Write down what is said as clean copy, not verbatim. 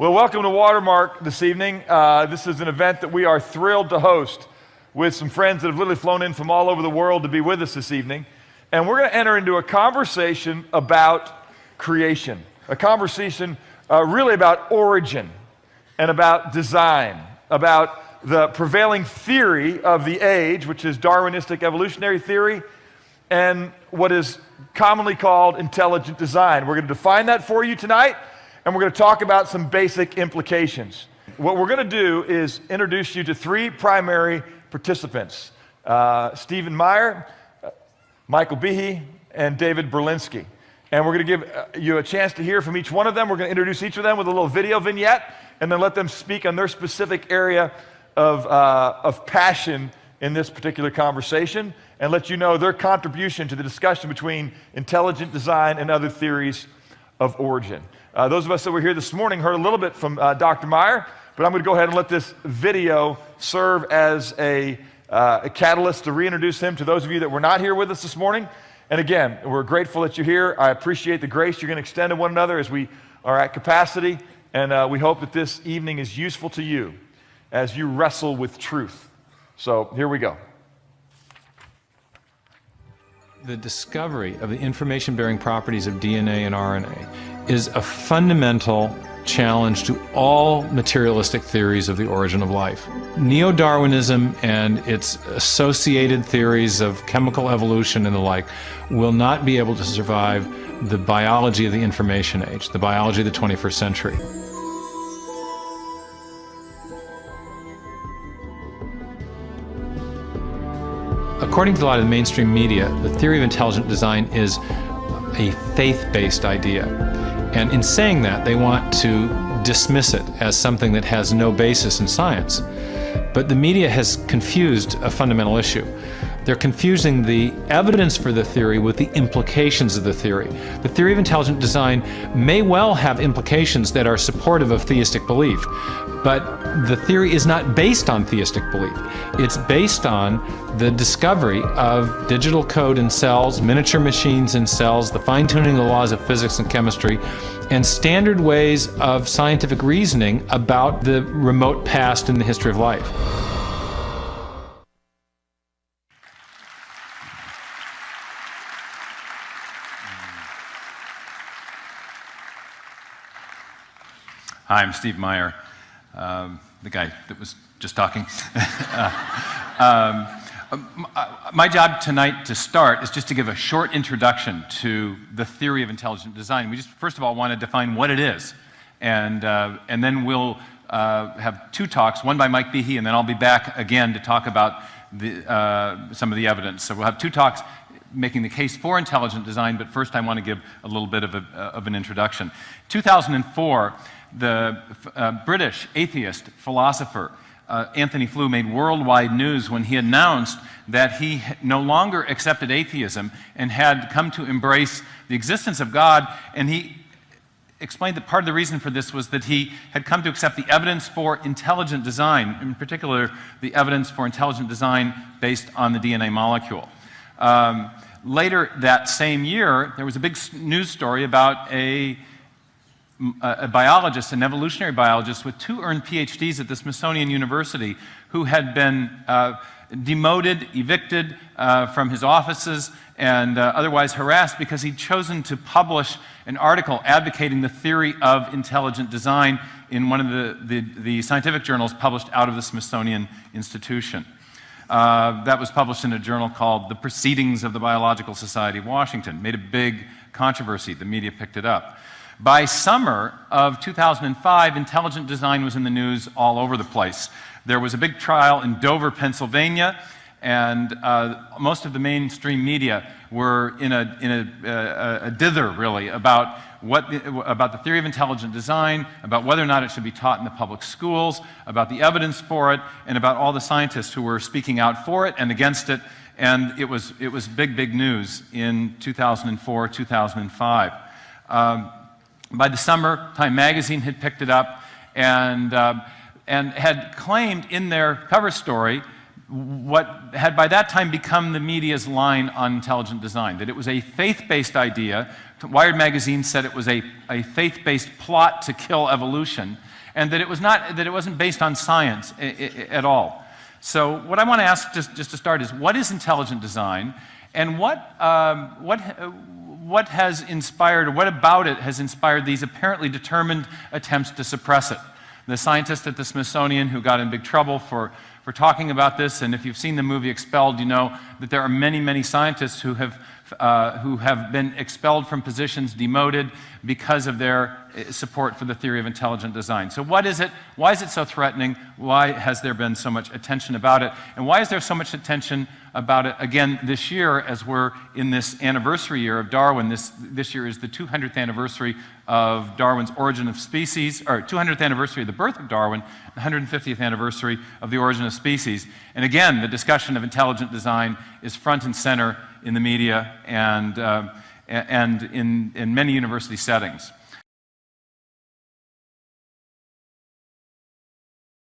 Well, welcome to Watermark this evening. This is an event that we are thrilled to host with some friends that have literally flown in from all over the world to be with us this evening. And we're going to enter into a conversation about creation, a conversation really about origin and about design, about the prevailing theory of the age, which is Darwinistic evolutionary theory, and what is commonly called intelligent design. We're going to define that for you tonight, and we're going to talk about some basic implications. What we're going to do is introduce you to three primary participants, Stephen Meyer, Michael Behe, and David Berlinski. And we're going to give you a chance to hear from each one of them. We're going to introduce each of them with a little video vignette, and then let them speak on their specific area of passion in this particular conversation, and let you know their contribution to the discussion between intelligent design and other theories of origin. Those of us that were here this morning heard a little bit from Dr. Meyer, but I'm going to go ahead and let this video serve as a catalyst to reintroduce him to those of you that were not here with us this morning. And again, we're grateful that you're here. I appreciate the grace you're going to extend to one another as we are at capacity, and we hope that this evening is useful to you as you wrestle with truth. So here we go. The discovery of the information-bearing properties of DNA and RNA is a fundamental challenge to all materialistic theories of the origin of life. Neo-Darwinism and its associated theories of chemical evolution and the like will not be able to survive the biology of the information age, the biology of the 21st century. According to a lot of the mainstream media, the theory of intelligent design is a faith-based idea. And in saying that, they want to dismiss it as something that has no basis in science. But the media has confused a fundamental issue. They're confusing the evidence for the theory with the implications of the theory. The theory of intelligent design may well have implications that are supportive of theistic belief, but the theory is not based on theistic belief. It's based on the discovery of digital code in cells, miniature machines in cells, the fine-tuning of the laws of physics and chemistry, and standard ways of scientific reasoning about the remote past in the history of life. Hi, I'm Steve Meyer, the guy that was just talking. My job tonight to start is just to give a short introduction to the theory of intelligent design. We just, first of all, want to define what it is. And then we'll have two talks, one by Mike Behe, and then I'll be back again to talk about some of the evidence. So we'll have two talks making the case for intelligent design, but first I want to give a little bit of an introduction. 2004, the British atheist philosopher Anthony Flew made worldwide news when he announced that he no longer accepted atheism and had come to embrace the existence of God, and he explained that part of the reason for this was that he had come to accept the evidence for intelligent design, in particular the evidence for intelligent design based on the DNA molecule. Later that same year, there was a big news story about a biologist, an evolutionary biologist with two earned PhDs at the Smithsonian University who had been demoted, evicted from his offices, and otherwise harassed because he'd chosen to publish an article advocating the theory of intelligent design in one of the scientific journals published out of the Smithsonian Institution. That was published in a journal called The Proceedings of the Biological Society of Washington. Made a big controversy. The media picked it up. By summer of 2005, intelligent design was in the news all over the place. There was a big trial in Dover, Pennsylvania, and most of the mainstream media were in a dither, really, about the theory of intelligent design, about whether or not it should be taught in the public schools, about the evidence for it, and about all the scientists who were speaking out for it and against it. And it was big news in 2004, 2005. By the summer, Time magazine had picked it up and had claimed in their cover story what had by that time become the media's line on intelligent design, that it was a faith-based idea. Wired magazine said it was a faith-based plot to kill evolution, and that it wasn't based on science at all. So what I want to ask just to start is, what is intelligent design, and what has inspired, or what about it has inspired these apparently determined attempts to suppress it? The scientist at the Smithsonian who got in big trouble for talking about this, and if you've seen the movie Expelled, you know that there are many, many scientists who have been expelled from positions, demoted, because of their support for the theory of intelligent design. So what is it? Why is it so threatening? Why has there been so much attention about it? And why is there so much attention about it again this year, as we're in this anniversary year of Darwin? This year is the 200th anniversary of Darwin's Origin of Species, or 200th anniversary of the birth of Darwin, 150th anniversary of the Origin of Species. And again, the discussion of intelligent design is front and center in the media and in many university settings.